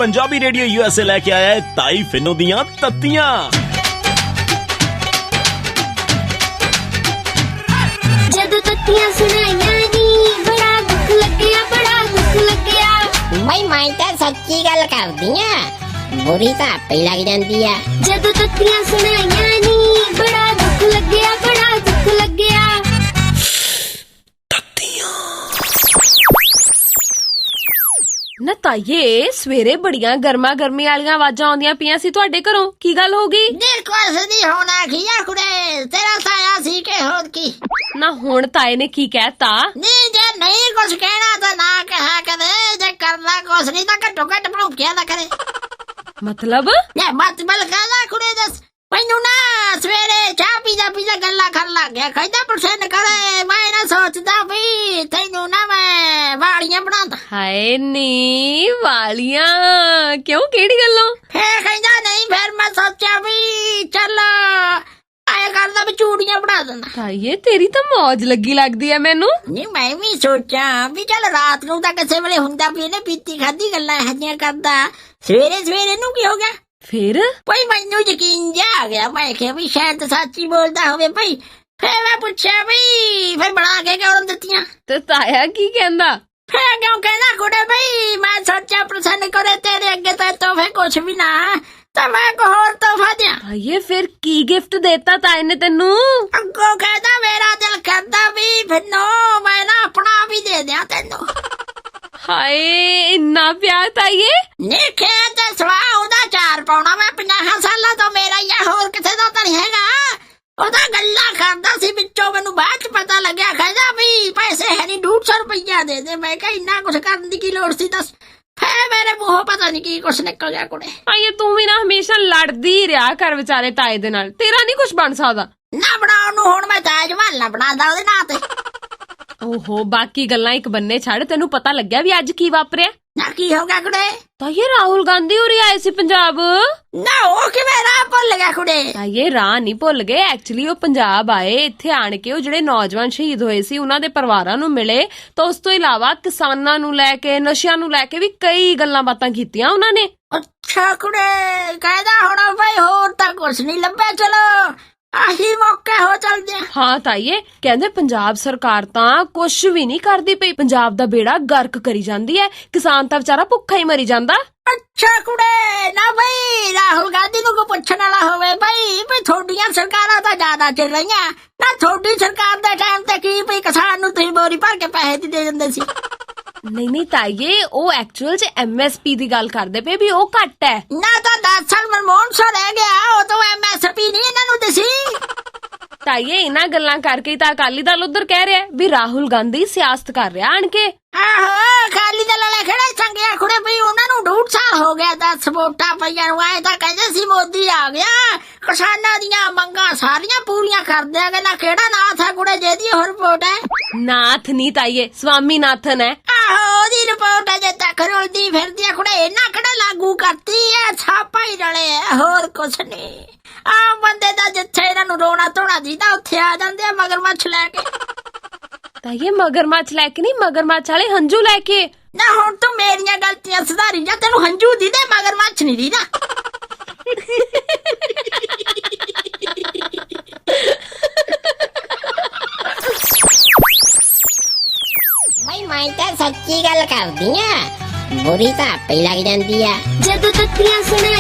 Punjabi radio USA लेके आया है ताई फिनो दियां तत्तियां। जदों तत्तियां सुनाइयां नी बड़ा दुख लग्या भाई मैं तो सच्ची गल करदी आ बुरी तो आपे ही लग जांदी आ। जदों तत्तियां सुनाइयां नी बड़ा दुख लग्या ਨਾ ਤਾਈਏ ਸਵੇਰੇ ਬੜੀਆਂ ਗਰਮਾ ਗਰਮੀ ਵਾਲੀਆਂ ਆਵਾਜ਼ਾਂ ਆਉਂਦੀਆਂ ਪਈਆਂ ਸੀ ਤੁਹਾਡੇ ਘਰੋਂ, ਕੀ ਗੱਲ ਹੋ ਗਈ? ਦੇਖੋ ਸਦੀ ਹੋਣਾ ਕੀ ਆ ਕੁੜੇ, ਤੇਰਾ ਸਾਇਆ ਸੀ ਕਿ ਹੋਰ ਕੀ? ਨਾ ਹੁਣ ਤਾਏ ਨੇ ਕੀ ਕਹਿਤਾ? ਨਹੀਂ ਜੇ ਨਹੀਂ ਕੁਛ ਕਹਿਣਾ ਤਾਂ ਨਾ ਕਹਾ ਕਰੇ, ਜੇ ਕਰਨਾ ਕੁਛ ਨਹੀਂ ਤਾਂ ਘੱਟੋ ਘੱਟ ਭੌਂਕਿਆ ਨਾ ਕਰੇ। ਮਤਲਬ ਮਤਲਬ ਕਹਦਾ ਕੁੜੇ ਦੱਸ ਮੈਨੂੰ ਨਾ ਸਵੇਰੇ ਚਾਹ ਪੀਦਾ ਗੱਲਾਂ ਕਰਨ ਲੱਗ ਗਿਆ, ਕਹਿੰਦਾ ਪਰਸਨ ਕਰੇ ਮੈਂ ਨਾ ਸੋਚਦਾ ਵੀ ਤੈਨੂੰ ਨਾ ਮੈਂ ਵਾਲੀਆਂ ਬਣਾਉਂਦਾ। ਹਾਏ ਨੀ ਵਾਲੀਆਂ ਕਿਉਂ, ਕਿਹੜੀ ਗੱਲੋਂ? ਫੇਰ ਕਹਿੰਦਾ ਨਹੀਂ, ਫਿਰ ਮੈਂ ਸੋਚਿਆ ਵੀ ਚੱਲ ਆਏ ਕਰਦਾ ਵੀ ਚੂੜੀਆਂ ਬਣਾ ਦਿੰਦਾ। ਤਾਈਏ ਤੇਰੀ ਤਾਂ ਮੌਜ ਲੱਗੀ ਲੱਗਦੀ ਐ ਮੈਨੂੰ। ਨਹੀਂ ਮੈਂ ਵੀ ਸੋਚਾਂ ਵੀ ਚੱਲ ਰਾਤ ਨੂੰ ਤਾਂ ਕਿਸੇ ਵੇਲੇ ਹੁੰਦਾ ਵੀ ਇਹਨੇ ਪੀਤੀ ਖਾਦੀ ਗੱਲਾਂ ਹਜੀਆਂ ਕਰਦਾ, ਸਵੇਰੇ ਨੂੰ ਕੀ ਹੋ ਗਿਆ? ਫਿਰ ਭਾਈ ਮੈਨੂੰ ਯਕੀਨ ਜਾ ਆ ਗਿਆ, ਮੈਂ ਕਿਹਾ ਵੀ ਸ਼ਾਇਦ ਸੱਚੀ ਬੋਲਦਾ ਹੋਵੇ ਭਾਈ। ਫੇਰ ਮੈਂ ਪੁੱਛਿਆ ਵੀ ਫਿਰ ਬਣਾ ਕੇ ਕਿਉਂ ਦਿੱਤੀਆਂ? ਤੇ ਤਾਇਆ ਕੀ ਕਹਿੰਦਾ? ਫੇਰ ਕਿਉਂ ਕਹਿੰਦਾ ਕੁੜੇ ਬਈ ਮੈਂ ਸੋਚਿਆ ਪ੍ਰਸੰਨ ਕਰੇ ਤੇਰੇ ਅੱਗੇ ਤਾਂ ਤੋਹਫੇ ਕੁਛ ਵੀ ਨਾ ਤਾਂ ਮੈਂ ਕੋ ਹੋਰ ਤੋਹਫਾ ਦਿਆਂ। ਤਾਈਏ ਫਿਰ ਕੀ ਗਿਫਟ ਦੇਤਾ ਤਾਏ ਨੇ ਤੈਨੂੰ? ਅੱਗੋਂ ਕਹਿੰਦਾ ਮੇਰਾ ਦਿਲ ਕਰਦਾ ਵੀ ਫਿਰਨੋ ਮੈਂ ਨਾ ਆਪਣਾ ਵੀ ਦੇ ਦਿਆਂ ਤੈਨੂੰ। ਹਾਏ ਇੰਨਾ ਪਿਆਰ ਤਾਈਏ। ਨੀ ਖੇਤ ਤੇ ਸਵਾਹ ਉਹਦਾ 4 ਪਾਉਣਾ ਮੈਂ 50 ਸਾਲਾਂ ਤੋਂ ਮੇਰਾ ਹੀ ਆ, ਹੋਰ ਕਿਸੇ ਦਾ ਤਾਂ ਨਹੀਂ ਹੈਗਾ। ਉਹਦਾ ਗੱਲਾਂ ਕਰਦਾ ਸੀ, ਵਿੱਚੋਂ ਮੈਨੂੰ ਬਾਅਦ ਚ ਪਤਾ ਲੱਗਿਆ ਕਹਿੰਦਾ ਵੀ ਪੈਸੇ ਹੈ ਨਹੀਂ 150 ਰੁਪਈਆ ਦੇ ਦੇ। ਮੈਂ ਕਿਹਾ ਇੰਨਾ ਕੁਛ ਕਰਨ ਦੀ ਕੀ ਲੋੜ ਸੀ ਦੱਸ? ਫੇਰ ਮੇਰੇ ਮੂੰਹੋਂ ਪਤਾ ਨਹੀਂ ਕੀ ਕੁਛ ਨਿਕਲ ਗਿਆ ਕੁੜੇ। ਤਾਈਏ ਤੂੰ ਵੀ ਨਾ ਹਮੇਸ਼ਾ ਲੜਦੀ ਰਿਹਾ ਕਰ ਵਿਚਾਰੇ ਤਾਏ ਦੇ ਨਾਲ, ਤੇਰਾ ਨਹੀਂ ਕੁਛ ਬਣ ਸਕਦਾ। ਨਾ ਬਣਾਉਣ ਨੂੰ ਹੁਣ ਮੈਂ ਤਾਜ ਮਹੱਲ ਨਾ ਬਣਾਉਂਦਾ ਉਹਦੇ ਨਾਂ ਤੇ। ਓਹੋ ਬਾਕੀ ਗੱਲਾਂ ਇੱਕ ਬੰਨੇ ਛੱਡ, ਤੈਨੂੰ ਪਤਾ ਲੱਗਿਆ ਵੀ ਅੱਜ ਕੀ ਵਾਪਰਿਆ? ਨਾ ਕੀ ਹੋ ਗਿਆ ਕੁੜੇ? ਤਾਈਏ ਰਾਹੁਲ ਗਾਂਧੀ ਹੋਰੀ ਆਏ ਸੀ ਪੰਜਾਬ। ਨਾ ਉਹ ਕਿਵੇਂ ਰਾਹ ਭੁੱਲ ਗਿਆ ਕੁੜੇ? ਤਾਈਏ ਰਾਹ ਨਹੀਂ ਭੁੱਲ ਗਏ, ਐਕਚੁਅਲੀ ਉਹ ਪੰਜਾਬ ਆਏ, ਇੱਥੇ ਆਣ ਕੇ ਉਹ ਜਿਹੜੇ ਨੌਜਵਾਨ ਸ਼ਹੀਦ ਹੋਏ ਸੀ ਉਹਨਾਂ ਦੇ ਪਰਿਵਾਰਾਂ ਨੂੰ ਮਿਲੇ, ਤਾਂ ਉਸ ਤੋਂ ਇਲਾਵਾ ਕਿਸਾਨਾਂ ਨੂੰ ਲੈ ਕੇ ਨਸ਼ਿਆਂ ਨੂੰ ਲੈ ਕੇ ਵੀ ਕਈ ਗੱਲਾਂ ਬਾਤਾਂ ਕੀਤੀਆਂ ਉਹਨਾਂ ਨੇ। ਅੱਛਾ ਕੁੜੇ ਕਹਿੰਦਾ ਹੁਣ ਭਾਈ ਹੋਰ ਤਾਂ ਕੁਛ ਨਹੀਂ ਲੱਭਿਆ, ਚਲੋ ਆਹੀ ਮੌਕਾ ਹੋ ਚੱਲਦੇ ਆ। ਹਾਂ ਤਾਈਏ ਕਹਿੰਦੇ ਪੰਜਾਬ ਸਰਕਾਰ ਤਾਂ ਕੁਛ ਵੀ ਨਹੀਂ ਕਰਦੀ ਪਈ, ਪੰਜਾਬ ਦਾ ਬੇੜਾ ਗਰਕ ਕਰੀ ਜਾਂਦੀ ਹੈ, ਕਿਸਾਨ ਤਾਂ ਵਿਚਾਰਾ ਭੁੱਖਾ ਹੀ ਮਰੀ ਜਾਂਦਾ। ਅੱਛਾ ਕੁੜੇ ਨਾ ਬਈ ਰਾਹੁਲ ਗਾਂਧੀ ਨੂੰ ਕੋ ਪੁੱਛਣ ਵਾਲਾ ਹੋਵੇ ਬਈ ਤੁਹਾਡੀਆਂ ਸਰਕਾਰਾਂ ਤਾਂ ਜ਼ਿਆਦਾ ਚੱਲ ਰਹੀਆਂ ਨਾ, ਤੁਹਾਡੀ ਸਰਕਾਰ ਦੇ ਟਾਈਮ ਤੇ ਕੀ ਪਈ ਕਿਸਾਨ ਨੂੰ ਤੁਸੀਂ ਬੋਰੀ ਭਰ ਕੇ ਪੈਸੇ ਦੇ ਦਿੰਦੇ ਸੀ। ਨਹੀਂ ਤਾਈਏ ਉਹ ਐਕਚੁਅਲ ਚ MSP ਦੀ ਗੱਲ ਕਰਦੇ ਪਏ ਵੀ ਉਹ ਘੱਟ ਹੈ ਨਾ, ਤਾਂ 10 ਸਾਲ ਮਨਮੋਹਨ ਸਿੰਘ ਰਹਿ ਗਿਆ, ਉਹ ਤਾਂ MSP ਨਹੀਂ ਇਹਨਾਂ ਨੂੰ ਦਿਸੀ। ਤਾਈਏ ਇਹਨਾਂ ਗੱਲਾਂ ਕਰਕੇ ਤਾਂ ਅਕਾਲੀ ਦਲ ਉਧਰ ਕਹਿ ਰਿਹਾ ਵੀ ਰਾਹੁਲ ਗਾਂਧੀ ਸਿਆਸਤ ਕਰ ਰਿਹਾ ਆਣ ਕੇ। ਆਹੋ ਅਕਾਲੀ ਦਲ ਵਾਲੇ ਕਿਹੜੇ ਚੰਗੇ ਕੁੜੇ ਬਈ, ਉਹਨਾਂ ਨੂੰ 2.5 ਸਾਲ ਹੋ ਗਿਆ 10 ਵੋਟਾਂ ਪਈਆਂ ਨੂੰ, ਆਏ ਤਾਂ ਕਹਿੰਦੇ ਸੀ ਮੋਦੀ ਆ ਗਿਆ ਕਿਸਾਨਾਂ ਦੀਆਂ ਮੰਗਾਂ ਸਾਰੀਆਂ ਪੂਰੀਆਂ ਕਰ ਦਿਆਂਗੇ। ਨਾ ਕਿਹੜਾ ਨਾਥ ਹੈ ਕੁੜੇ ਜਿਹਦੀ ਹੋਰ ਰਿਪੋਰਟ ਹੈ? ਨਾਥ ਨਹੀਂ ਤਾਈਏ ਸਵਾਮੀ ਨਾਥਨ ਹੈ। ਆਹੋ ਉਹਦੀ ਰਿਪੋਰਟ ਅਜੇ ਤੱਕ ਰੁਲਦੀ ਫਿਰਦੀ ਆ ਕੁੜੇ, ਇਹਨਾਂ ਕਿਹੜਾ ਲਾਗੂ ਕਰਤੀ ਹੈ? ਛਾਪਾ ਹੀ ਰਲੇ ਹੋਰ ਕੁਛ ਨਹੀਂ। ਆਮ ਬੰਦੇ ਦਾ ਜਿੱਥੇ ਇਹਨਾਂ ਨੂੰ ਰੋਣਾ ਧੋਣਾ ਦੀਦਾ ਉੱਥੇ ਆ ਜਾਂਦੇ ਆ ਮਗਰਮੱਛ ਲੈ ਕੇ। ਤਾਈਏ ਮਗਰਮੱਛ ਲੈ ਕੇ ਨਹੀਂ, ਮਗਰਮੱਛ ਵਾਲੇ ਹੰਝੂ ਲੈ ਕੇ। ਨਾ ਹੁਣ ਤੂੰ ਮੇਰੀਆਂ ਗਲਤੀਆਂ ਸੁਧਾਰੀ ਜਾ, ਤੈਨੂੰ ਹੰਝੂ ਦੀਦੇ ਮਗਰਮੱਛ ਨਹੀਂ ਦੀਦਾ। ਮੈਂ ਤਾਂ ਸੱਚੀ ਗੱਲ ਕਰਦੀ ਆ, ਬੁਰੀ ਤਾਂ ਆਪੇ ਹੀ ਲੱਗ ਜਾਂਦੀ ਆ। ਜਦੋਂ ਤੱਤੀਆਂ ਸੁਣੇ